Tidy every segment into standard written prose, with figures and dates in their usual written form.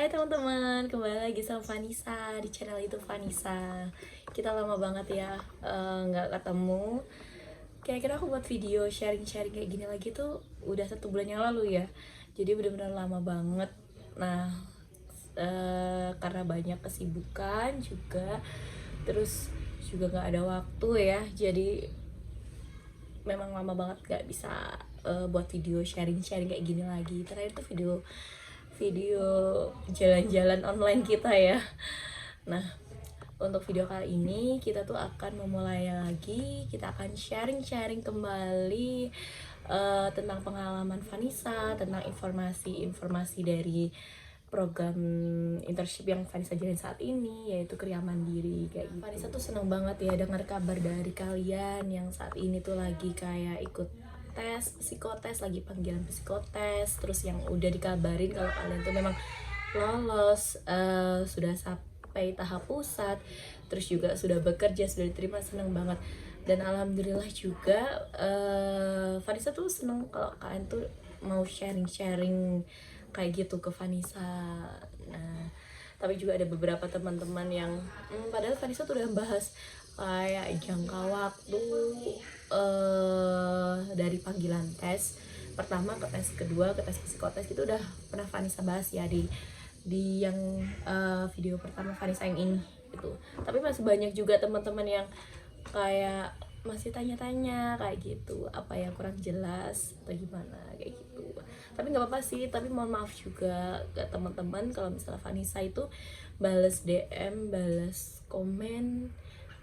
Hai teman-teman, kembali lagi sama Vanessa di channel itu Vanessa. Kita lama banget ya nggak ketemu. Kira-kira aku buat video sharing-sharing kayak gini lagi tuh udah 1 bulan yang lalu ya. Jadi benar-benar lama banget. Nah, karena banyak kesibukan juga, terus juga nggak ada waktu ya. Jadi memang lama banget gak bisa buat video sharing-sharing kayak gini lagi. Terakhir tuh video jalan-jalan online kita ya. Nah, untuk video kali ini kita tuh akan memulai lagi. Kita akan sharing-sharing kembali tentang pengalaman Vanessa, tentang informasi-informasi dari program internship yang Vanessa jalani saat ini, yaitu Kriya Mandiri kayak gitu. Vanessa tuh seneng banget ya dengar kabar dari kalian yang saat ini tuh lagi kayak ikut tes psikotes, lagi panggilan psikotes, terus yang udah dikabarin kalau kalian tuh memang lolos, sudah sampai tahap pusat, terus juga sudah bekerja, sudah diterima. Seneng banget. Dan alhamdulillah juga Vanessa tuh seneng kalau kalian tuh mau sharing-sharing kayak gitu ke Vanessa. Nah, tapi juga ada beberapa teman-teman yang padahal Vanessa tuh udah bahas kayak jangka waktu dari panggilan tes pertama ke tes kedua ke tes psikotes, itu udah pernah Vanessa bahas ya di yang video pertama Vanessa yang ini gitu. Tapi masih banyak juga teman-teman yang kayak masih tanya-tanya kayak gitu, apa yang kurang jelas atau gimana kayak gitu. Tapi nggak apa-apa sih, tapi mohon maaf juga ke teman-teman kalau misalnya Vanessa itu balas DM, balas komen,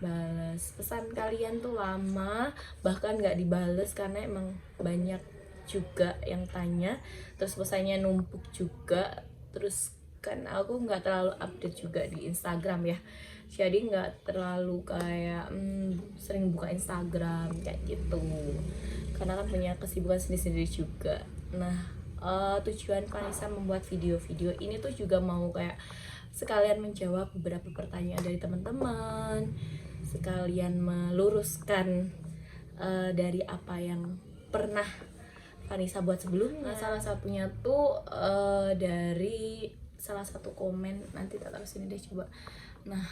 balas pesan kalian tuh lama, bahkan nggak dibales karena emang banyak juga yang tanya, terus pesannya numpuk juga. Terus kan aku nggak terlalu update juga di Instagram ya, jadi nggak terlalu kayak sering buka Instagram kayak gitu, karena kan punya kesibukan sendiri-sendiri juga. Nah, tujuan Vanessa membuat video-video ini tuh juga mau kayak sekalian menjawab beberapa pertanyaan dari teman-teman, sekalian meluruskan dari apa yang pernah Vanessa buat sebelumnya. Nah, salah satunya tuh dari salah satu komen, nanti tak taruh sini deh coba. Nah,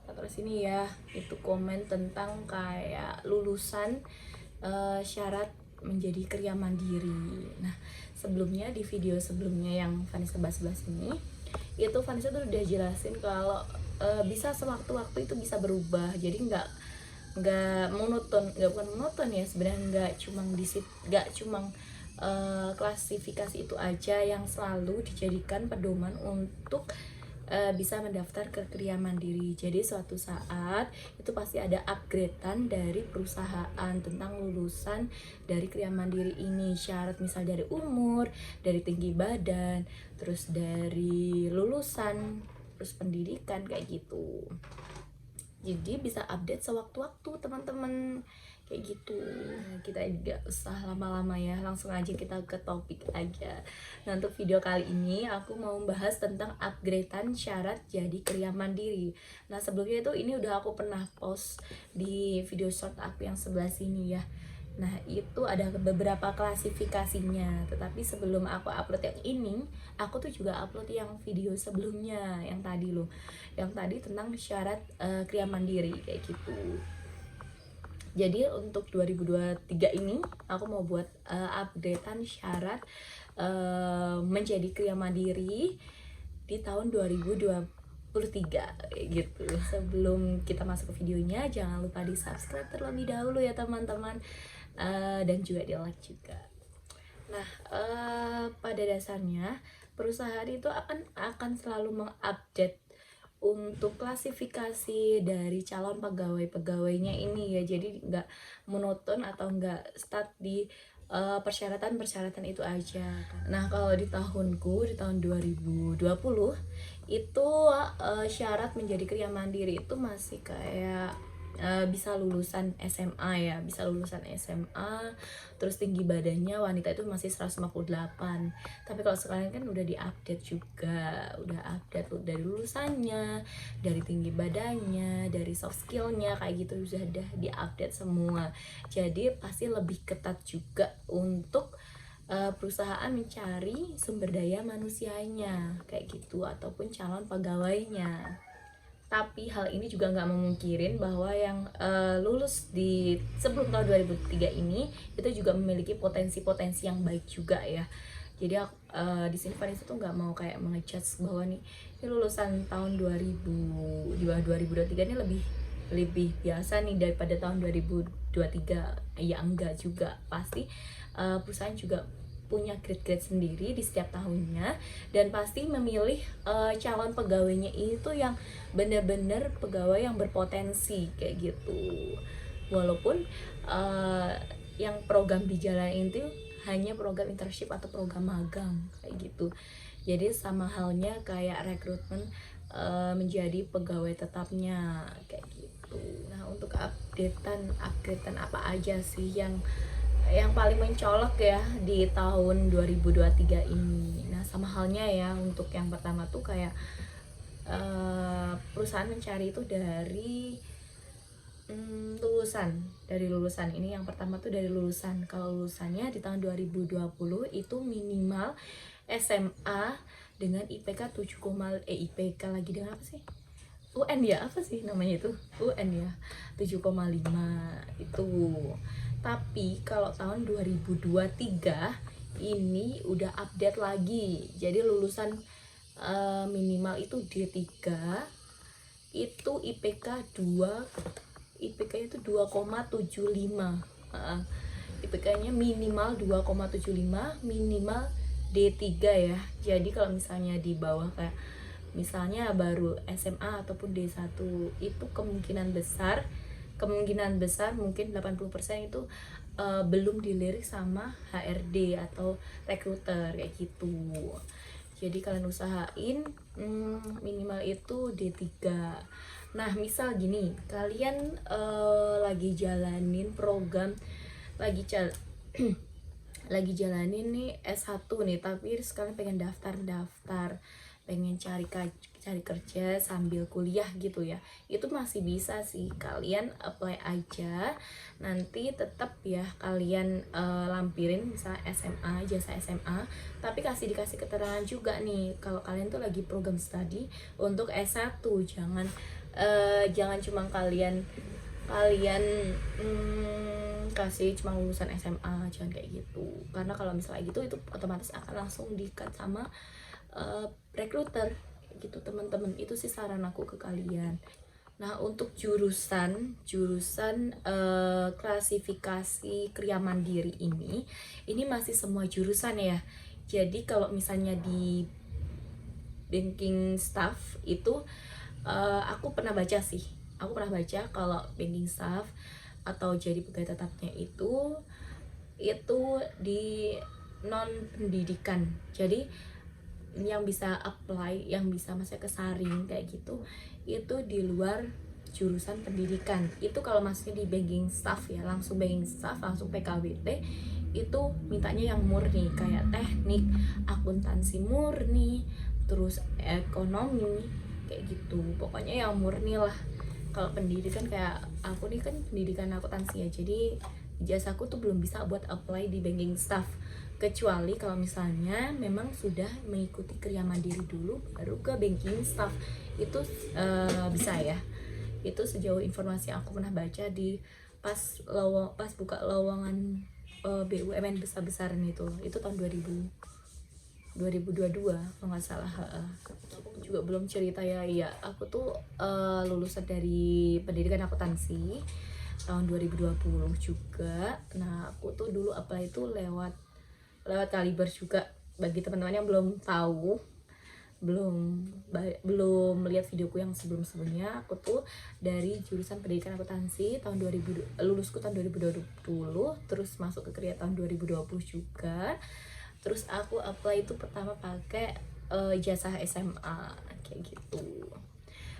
tak taruh sini ya, itu komen tentang kayak lulusan syarat menjadi Kriya Mandiri. Nah, sebelumnya di video sebelumnya yang Vanessa bahas-bahas ini, itu Vanessa tuh udah jelasin kalau bisa sewaktu-waktu itu bisa berubah. Jadi nggak monoton, nggak bukan monoton ya sebenarnya, nggak cuma klasifikasi itu aja yang selalu dijadikan pedoman untuk bisa mendaftar ke Kriya Mandiri. Jadi suatu saat itu pasti ada upgradean dari perusahaan tentang lulusan dari Kriya Mandiri ini. Syarat misal dari umur, dari tinggi badan, terus dari lulusan, terus pendidikan kayak gitu. Jadi bisa update sewaktu-waktu teman-teman kayak gitu. Nah, kita nggak usah lama-lama ya, langsung aja kita ke topik aja. Nah, untuk video kali ini aku mau membahas tentang upgradean syarat jadi Kriya Mandiri. Nah, sebelumnya itu ini udah aku pernah post di video short aku yang sebelah sini ya. Nah, itu ada beberapa klasifikasinya. Tetapi sebelum aku upload yang ini, aku tuh juga upload yang video sebelumnya, yang tadi loh. Yang tadi tentang syarat Kriya Mandiri kayak gitu. Jadi untuk 2023 ini aku mau buat updatean syarat menjadi Kriya Mandiri di tahun 2023 gitu. Sebelum kita masuk ke videonya, jangan lupa di subscribe terlebih dahulu ya teman-teman, dan juga di like juga. Nah, pada dasarnya perusahaan itu akan selalu mengupdate untuk klasifikasi dari calon pegawainya ini ya. Jadi nggak monoton atau nggak start di persyaratan itu aja. Nah, kalau di tahunku, di tahun 2020 itu syarat menjadi Kriya Mandiri itu masih kayak bisa lulusan SMA ya, bisa lulusan SMA, terus tinggi badannya wanita itu masih 158. Tapi kalau sekarang kan udah diupdate juga, udah update dari lulusannya, dari tinggi badannya, dari soft skillnya kayak gitu, sudah diupdate semua. Jadi pasti lebih ketat juga untuk perusahaan mencari sumber daya manusianya kayak gitu, ataupun calon pegawainya. Tapi hal ini juga nggak memungkirin bahwa yang lulus di sebelum tahun 2003 ini itu juga memiliki potensi-potensi yang baik juga ya. Jadi di sini Vanessa tuh nggak mau kayak mengejudge bahwa ini lulusan tahun 2000 di bawah 2023 ini lebih biasa nih daripada tahun 2023. Ya enggak juga, pasti perusahaan juga punya grade-grade sendiri di setiap tahunnya, dan pasti memilih calon pegawainya itu yang benar-benar pegawai yang berpotensi kayak gitu. Walaupun yang program dijalanin itu hanya program internship atau program magang kayak gitu. Jadi sama halnya kayak rekrutmen menjadi pegawai tetapnya kayak gitu. Nah, untuk updatean apa aja sih yang paling mencolok ya di tahun 2023 ini. Nah, sama halnya ya untuk yang pertama tuh kayak perusahaan mencari itu dari lulusan ini. Yang pertama tuh dari lulusan. Kalau lulusannya di tahun 2020 itu minimal SMA dengan IPK IPK lagi dengan apa sih? UN ya, apa sih namanya itu? UN ya, 7,5 itu. Tapi kalau tahun 2023 ini udah update lagi. Jadi lulusan minimal itu D3 itu IPK itu 2,75. IPK-nya minimal 2,75, minimal D3 ya. Jadi kalau misalnya di bawah kayak misalnya baru SMA ataupun D1 itu kemungkinan besar mungkin 80% itu belum dilirik sama HRD atau recruiter kayak gitu. Jadi kalian usahain minimal itu D3. Nah, misal gini, kalian lagi jalanin program lagi jalanin nih S1 nih, tapi sekalian pengen daftar, pengen cari kerja sambil kuliah gitu ya, itu masih bisa sih, kalian apply aja. Nanti tetap ya kalian lampirin misalnya SMA, jasa SMA, tapi dikasih keterangan juga nih kalau kalian tuh lagi program studi untuk S1. Jangan cuma kalian kasih cuma lulusan SMA, jangan kayak gitu, karena kalau misalnya gitu itu otomatis akan langsung di-cut sama recruiter gitu teman-teman. Itu sih saran aku ke kalian. Nah, untuk jurusan klasifikasi Kriya Mandiri ini masih semua jurusan ya. Jadi kalau misalnya di banking staff itu aku pernah baca kalau banking staff atau jadi pegawai tetapnya itu di non pendidikan. Jadi yang bisa apply, yang bisa masuk ke saring kayak gitu, itu di luar jurusan pendidikan. Itu kalau masuknya di banking staff ya, langsung banking staff, langsung PKWT, itu mintanya yang murni kayak teknik, akuntansi murni, terus ekonomi kayak gitu, pokoknya yang murni lah. Kalau pendidikan kayak aku nih kan pendidikan akuntansi ya, jadi jasaku tuh belum bisa buat apply di banking staff, kecuali kalau misalnya memang sudah mengikuti Kriya Mandiri dulu baru ke banking staff. Itu bisa ya. Itu sejauh informasi yang aku pernah baca di pas buka lowongan BUMN besar-besaran itu tahun 2022 kalau nggak salah. Aku juga belum cerita ya, iya aku tuh lulusan dari pendidikan akuntansi tahun 2020 juga. Nah, aku tuh dulu apply itu lewat Kaliber juga. Bagi teman-teman yang belum tahu, belum melihat videoku yang sebelumnya, aku tuh dari jurusan pendidikan akuntansi tahun 2000, lulusku tahun 2020, terus masuk ke Kriya tahun 2020 juga. Terus aku apply itu pertama pakai ijazah SMA kayak gitu.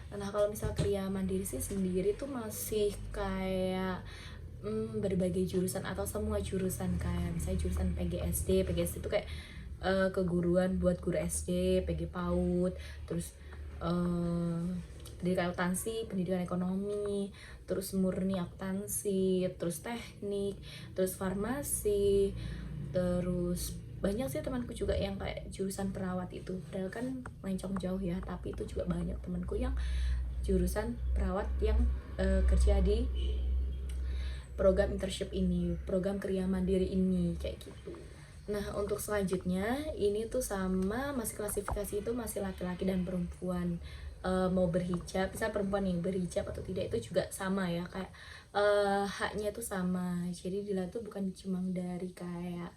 Nah, kalau misal Kriya Mandiri sih sendiri tuh masih kayak berbagai jurusan atau semua jurusan, kayak misalnya jurusan PGSD itu kayak keguruan buat guru SD, PG PAUD, terus pendidikan akuntansi, pendidikan ekonomi, terus murni akuntansi, terus teknik, terus farmasi, Terus banyak sih temanku juga yang kayak jurusan perawat itu, padahal kan mencong jauh ya, tapi itu juga banyak temanku yang jurusan perawat yang kerja di program internship ini, program Kriya Mandiri ini, kayak gitu. Nah, untuk selanjutnya ini tuh sama, masih klasifikasi itu masih laki-laki dan perempuan. Mau berhijab, misal perempuan yang berhijab atau tidak itu juga sama ya, kayak haknya tuh sama. Jadi dilihat tuh bukan cuma dari kayak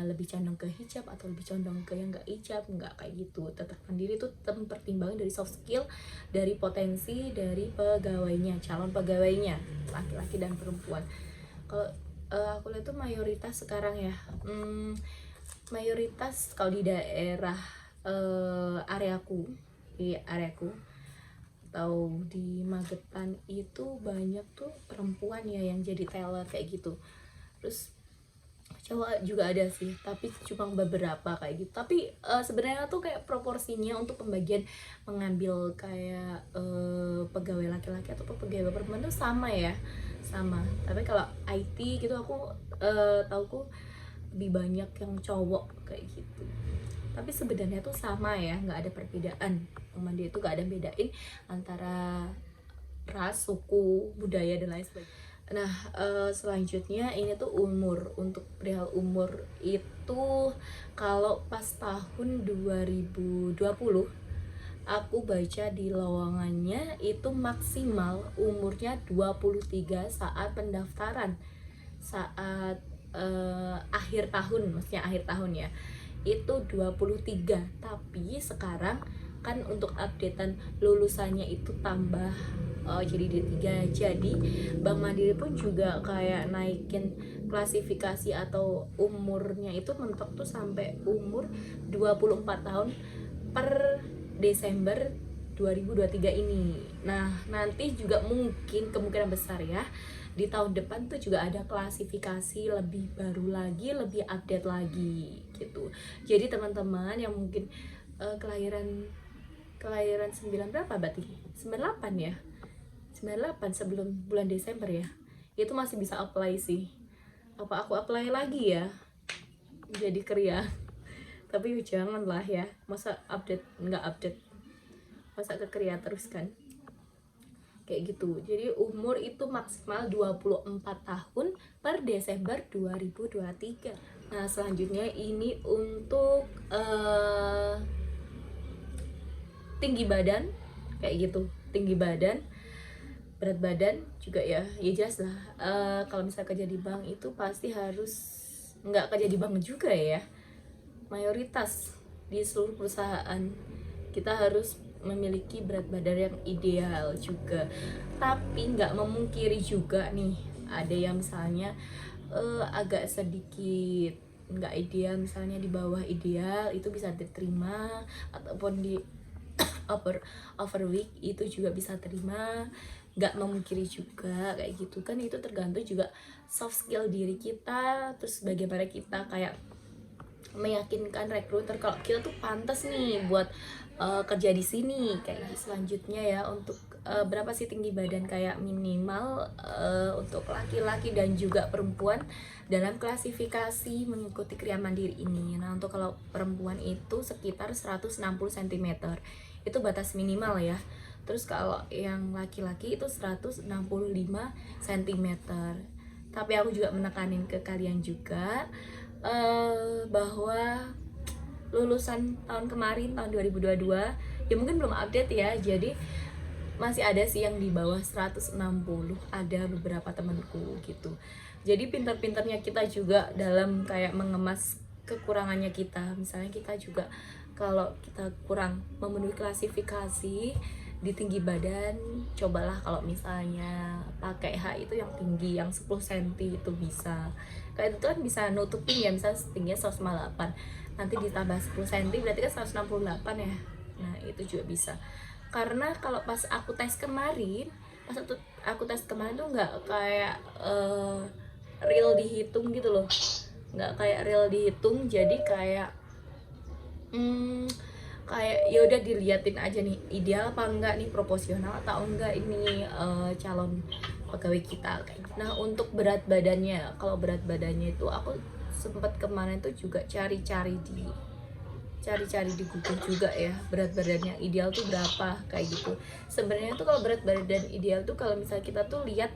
lebih condong ke hijab atau lebih condong ke yang nggak hijab, nggak kayak gitu. Tetap mandiri tuh pertimbangan dari soft skill, dari potensi dari pegawainya, calon pegawainya, laki-laki dan perempuan. Kalau aku lihat tuh mayoritas sekarang ya, mayoritas kalau di daerah areaku, di areaku atau di Magetan itu banyak tuh perempuan ya yang jadi teller kayak gitu. Terus cowok juga ada sih, tapi cuma beberapa kayak gitu. Tapi sebenarnya tuh kayak proporsinya untuk pembagian mengambil kayak pegawai laki-laki atau pegawai perempuan tuh sama ya, sama. Tapi kalau IT gitu aku tauku lebih banyak yang cowok kayak gitu. Tapi sebenarnya tuh sama ya, nggak ada perbedaan. Mandi itu nggak ada bedain antara ras, suku, budaya dan lain sebagainya. Nah, selanjutnya ini tuh umur. Untuk perihal umur itu kalau pas tahun 2020 aku baca di lowongannya itu maksimal umurnya 23 saat pendaftaran. Saat akhir tahun, maksudnya akhir tahun ya. Itu 23. Tapi sekarang kan untuk updatean lulusannya itu tambah jadi D3. Jadi Bank Mandiri pun juga kayak naikin klasifikasi atau umurnya itu mentok tuh sampai umur 24 tahun per Desember 2023 ini. Nah, nanti juga mungkin kemungkinan besar ya di tahun depan tuh juga ada klasifikasi lebih baru lagi, lebih update lagi gitu. Jadi teman-teman yang mungkin kelahiran 9 berapa berarti? 98 ya? 98 sebelum bulan Desember ya. Itu masih bisa apply sih. Apa aku apply lagi ya? Jadi Kriya. Tapi jangan lah ya. Masa update nggak update? Masa ke Kriya terus kan? Kayak gitu. Jadi umur itu maksimal 24 tahun per Desember 2023. Nah, selanjutnya ini untuk tinggi badan kayak gitu. Tinggi badan, berat badan juga ya jelas lah. Kalau misalnya kerja di bank itu pasti harus, nggak kerja di bank juga ya, mayoritas di seluruh perusahaan kita harus memiliki berat badan yang ideal juga. Tapi nggak memungkiri juga nih ada yang misalnya agak sedikit nggak ideal, misalnya di bawah ideal itu bisa diterima, ataupun di overweight itu juga bisa terima, nggak memungkiri juga kayak gitu kan. Itu tergantung juga soft skill diri kita, terus bagaimana kita kayak meyakinkan rekruter kalau kita tuh pantas nih buat kerja di sini kayak gitu. Selanjutnya ya untuk berapa sih tinggi badan kayak minimal untuk laki-laki dan juga perempuan dalam klasifikasi mengikuti Kriya Mandiri ini. Nah, untuk kalau perempuan itu sekitar 160 cm itu batas minimal ya. Terus kalau yang laki-laki itu 165 cm. Tapi aku juga menekanin ke kalian juga bahwa lulusan tahun kemarin, tahun 2022 ya mungkin belum update ya, jadi masih ada sih yang di bawah 160, ada beberapa temanku gitu. Jadi pintar-pintarnya kita juga dalam kayak mengemas kekurangannya kita. Misalnya kita juga kalau kita kurang memenuhi klasifikasi di tinggi badan, cobalah kalau misalnya pakai H itu yang tinggi, yang 10 cm itu bisa. Kayak itu kan bisa nutupin ya, misalnya tingginya 158, nanti ditambah 10 cm berarti kan 168 ya. Nah, itu juga bisa. Karena kalau pas aku tes kemarin, tuh nggak kayak real dihitung gitu loh. Nggak kayak real dihitung, jadi kayak kayak ya udah diliatin aja nih ideal apa enggak nih, proporsional atau enggak ini calon pegawai kita kayak gitu. Nah, untuk berat badannya, kalau berat badannya itu aku sempat kemarin tuh juga cari-cari di Google juga ya, berat badan yang ideal tuh berapa kayak gitu. Sebenarnya tuh kalau berat badan ideal tuh kalau misalnya kita tuh lihat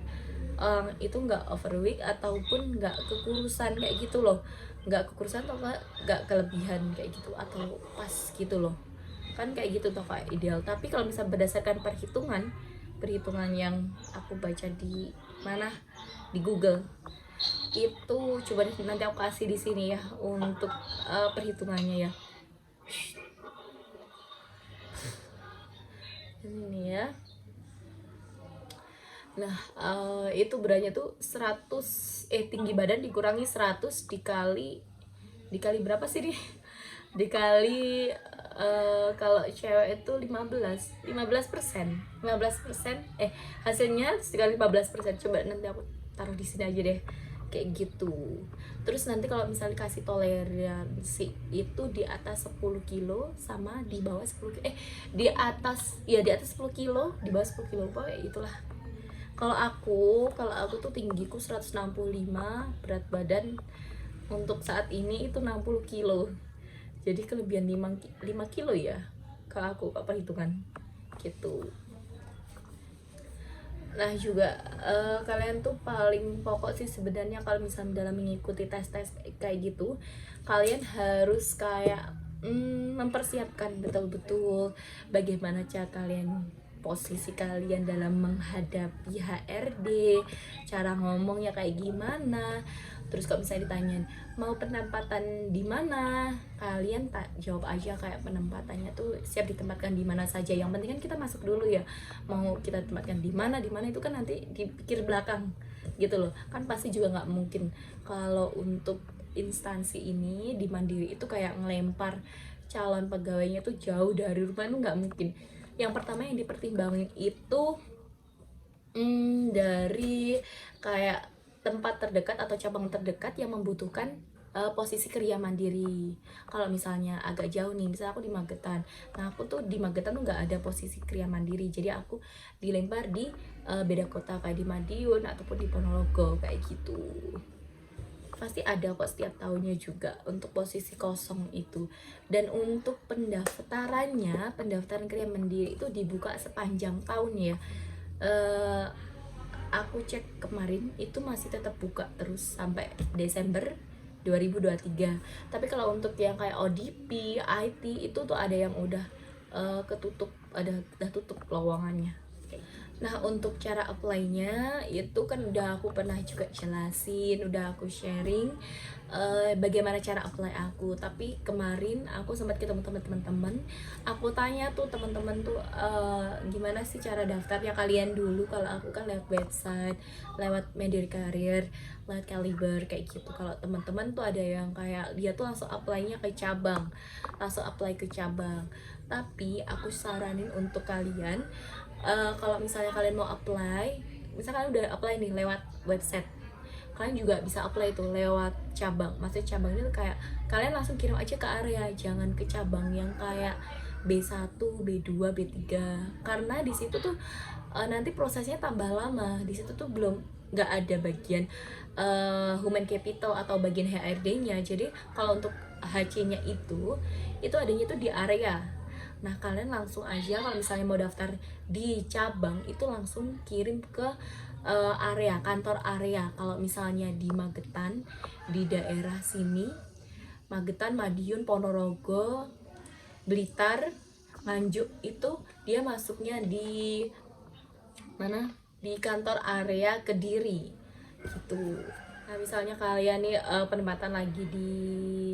itu nggak overweight ataupun nggak kekurusan kayak gitu loh, nggak kekurusan atau nggak kelebihan kayak gitu, atau pas gitu loh kan, kayak gitu tuh kayak ideal. Tapi kalau misalnya berdasarkan perhitungan yang aku baca di mana, di Google itu, coba deh nanti aku kasih di sini ya untuk perhitungannya ya, ini ya. Nah, itu beratnya tuh 100, tinggi badan dikurangi 100 dikali berapa sih nih? Dikali kalau cewek itu 15%. Hasilnya sekali 15%. Coba nanti aku taruh di sini aja deh. Kayak gitu. Terus nanti kalau misalnya kasih toleransi itu di atas 10 kilo sama di bawah 10 kilo. Di atas 10 kilo, di bawah 10 kilo. Pokoknya itulah. Kalau aku tuh tinggiku 165, berat badan untuk saat ini itu 60 kilo. Jadi kelebihan 5 kilo ya kalau aku perhitungan gitu. Nah juga kalian tuh paling pokok sih sebenarnya kalau misalnya dalam mengikuti tes-tes kayak gitu, kalian harus kayak mempersiapkan betul-betul bagaimana cara kalian, posisi kalian dalam menghadapi HRD, cara ngomongnya kayak gimana. Terus kalau misalnya ditanyain mau penempatan di mana, kalian tak jawab aja kayak penempatannya tuh siap ditempatkan di mana saja. Yang penting kan kita masuk dulu ya, mau kita tempatkan di mana itu kan nanti dipikir belakang gitu loh. Kan pasti juga nggak mungkin kalau untuk instansi ini di Mandiri itu kayak ngelempar calon pegawainya tuh jauh dari rumah, itu nggak mungkin. Yang pertama yang dipertimbangin itu dari kayak tempat terdekat atau cabang terdekat yang membutuhkan posisi kerja mandiri. Kalau misalnya agak jauh nih, misalnya aku di Magetan, nah aku tuh di Magetan tuh nggak ada posisi kerja mandiri, jadi aku dilempar di beda kota kayak di Madiun ataupun di Ponorogo kayak gitu. Pasti ada kok setiap tahunnya juga untuk posisi kosong itu. Dan untuk pendaftaran kerja mandiri itu dibuka sepanjang tahun ya. Aku cek kemarin itu masih tetap buka terus sampai Desember 2023. Tapi kalau untuk yang kayak ODP, IT itu tuh ada yang udah ketutup, udah tutup lowongannya. Nah untuk cara apply-nya itu kan udah aku pernah juga jelasin, udah aku sharing bagaimana cara apply aku. Tapi kemarin aku sempat ketemu teman-teman, aku tanya tuh teman-teman tuh gimana sih cara daftarnya kalian dulu. Kalau aku kan lewat website, lewat Mandiri Karir, lewat Kaliber kayak gitu. Kalau teman-teman tuh ada yang kayak dia tuh langsung apply-nya ke cabang, Tapi aku saranin untuk kalian, kalau misalnya kalian mau apply, misalnya kalian udah apply nih lewat website, kalian juga bisa apply itu lewat cabang. Maksudnya cabang itu kayak kalian langsung kirim aja ke area, jangan ke cabang yang kayak B1, B2, B3, karena di situ tuh nanti prosesnya tambah lama. Di situ tuh nggak ada bagian human capital atau bagian HRD-nya. Jadi kalau untuk HC-nya itu adanya tuh di area. Nah kalian langsung aja kalau misalnya mau daftar di cabang itu langsung kirim ke area, kantor area. Kalau misalnya di Magetan, di daerah sini, Magetan, Madiun, Ponorogo, Blitar, Nganjuk, itu dia masuknya di mana? Di kantor area Kediri gitu. Nah misalnya kalian nih penempatan lagi di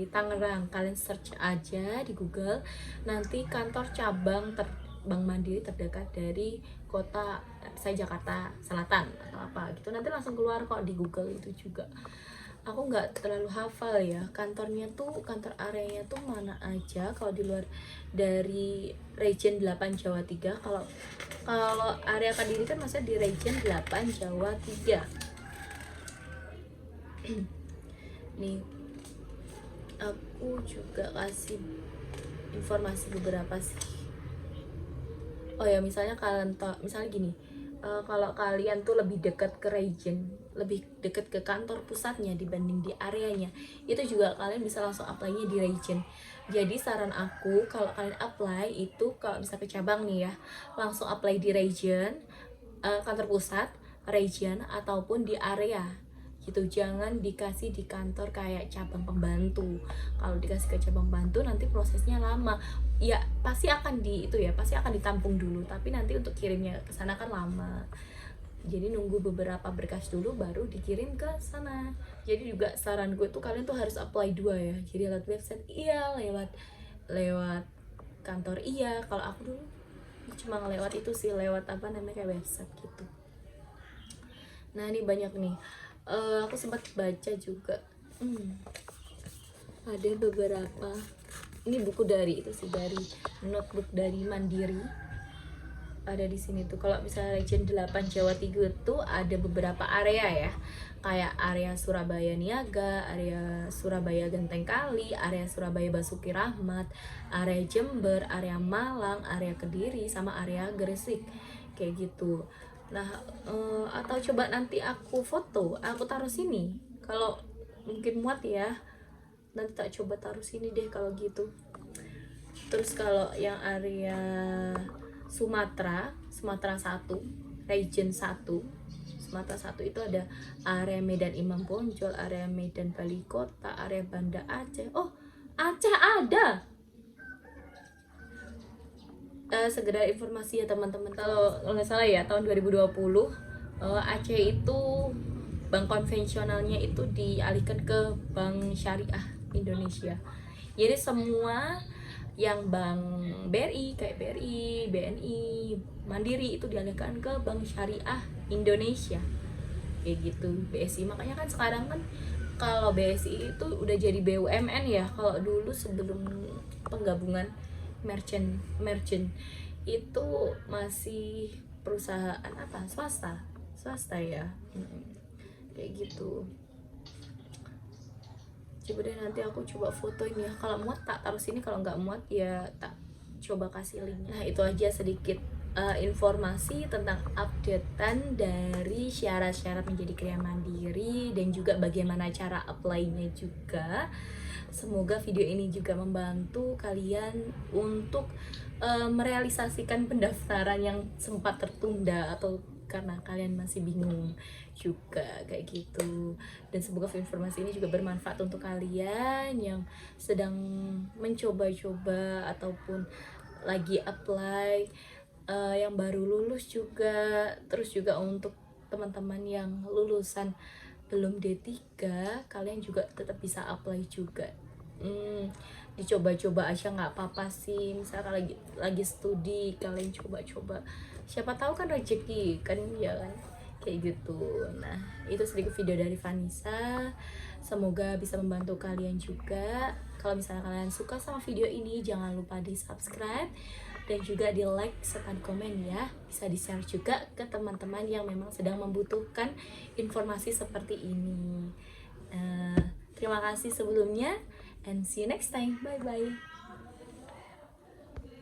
Tangerang, kalian search aja di Google, nanti kantor cabang Bank Mandiri terdekat dari kota saya Jakarta Selatan atau apa gitu, nanti langsung keluar kok di Google itu juga. Aku nggak terlalu hafal ya kantor areanya tuh mana aja kalau di luar dari region 8 Jawa 3. Kalau area Kediri kan masih di region 8 Jawa 3. Nih aku juga kasih informasi beberapa sih. Oh ya misalnya misalnya gini, kalau kalian tuh lebih dekat ke region, lebih dekat ke kantor pusatnya dibanding di areanya, itu juga kalian bisa langsung apply-nya di region. Jadi saran aku kalau kalian apply itu kalau bisa ke cabang nih ya, langsung apply di region, kantor pusat, region ataupun di area gitu. Jangan dikasih di kantor kayak cabang pembantu. Kalau dikasih ke cabang pembantu nanti prosesnya lama. Ya pasti akan pasti akan ditampung dulu, tapi nanti untuk kirimnya ke sana kan lama. Jadi nunggu beberapa berkas dulu baru dikirim ke sana. Jadi juga saran gue tuh kalian tuh harus apply dua ya. Jadi lewat website iya, lewat kantor iya. Kalau aku dulu cuma lewat itu sih, lewat apa namanya kayak website gitu. Nah ini banyak nih, aku sempat baca juga, ada beberapa, ini buku dari itu sih, dari notebook dari Mandiri, ada di sini tuh. Kalau misalnya Region 8 Jawa Timur tuh ada beberapa area ya, kayak area Surabaya Niaga, area Surabaya Genteng Kali, area Surabaya Basuki Rahmat, area Jember, area Malang, area Kediri, sama area Gresik kayak gitu. Nah atau coba nanti aku foto, aku taruh sini kalau mungkin muat ya, nanti tak coba taruh sini deh kalau gitu. Terus kalau yang area Sumatera 1, region 1 Sumatera 1 itu ada area Medan Imam Bonjol, area Medan Bali Kota, area Banda Aceh. Oh, Aceh ada. Segera informasi ya teman-teman, kalau nggak salah ya tahun 2020 Aceh itu bank konvensionalnya itu dialihkan ke Bank Syariah Indonesia. Jadi semua yang bank BRI kayak BRI, BNI, Mandiri itu dialihkan ke Bank Syariah Indonesia kayak gitu, BSI. Makanya kan sekarang kan kalau BSI itu udah jadi BUMN ya. Kalau dulu sebelum penggabungan merchant itu masih perusahaan apa, swasta ya. Kayak gitu. Coba deh nanti aku coba fotoin ya, kalau muat tak taruh sini, kalau nggak muat ya tak coba kasih link. Nah itu aja sedikit informasi tentang updatean dari syarat-syarat menjadi karyawan mandiri dan juga bagaimana cara apply-nya juga. Semoga video ini juga membantu kalian untuk merealisasikan pendaftaran yang sempat tertunda atau karena kalian masih bingung juga kayak gitu. Dan semoga informasi ini juga bermanfaat untuk kalian yang sedang mencoba-coba ataupun lagi apply, yang baru lulus juga. Terus juga untuk teman-teman yang lulusan belum D3, kalian juga tetap bisa apply juga. Dicoba-coba aja nggak apa-apa sih. Misalkan lagi studi, kalian coba-coba, siapa tahu kan rezeki kan ya kan, kayak gitu. Nah itu sedikit video dari Vanessa, semoga bisa membantu kalian juga. Kalau misalnya kalian suka sama video ini, jangan lupa di subscribe dan juga di like serta di komen ya. Bisa di share juga ke teman-teman yang memang sedang membutuhkan informasi seperti ini. Terima kasih sebelumnya and see you next time. Bye bye.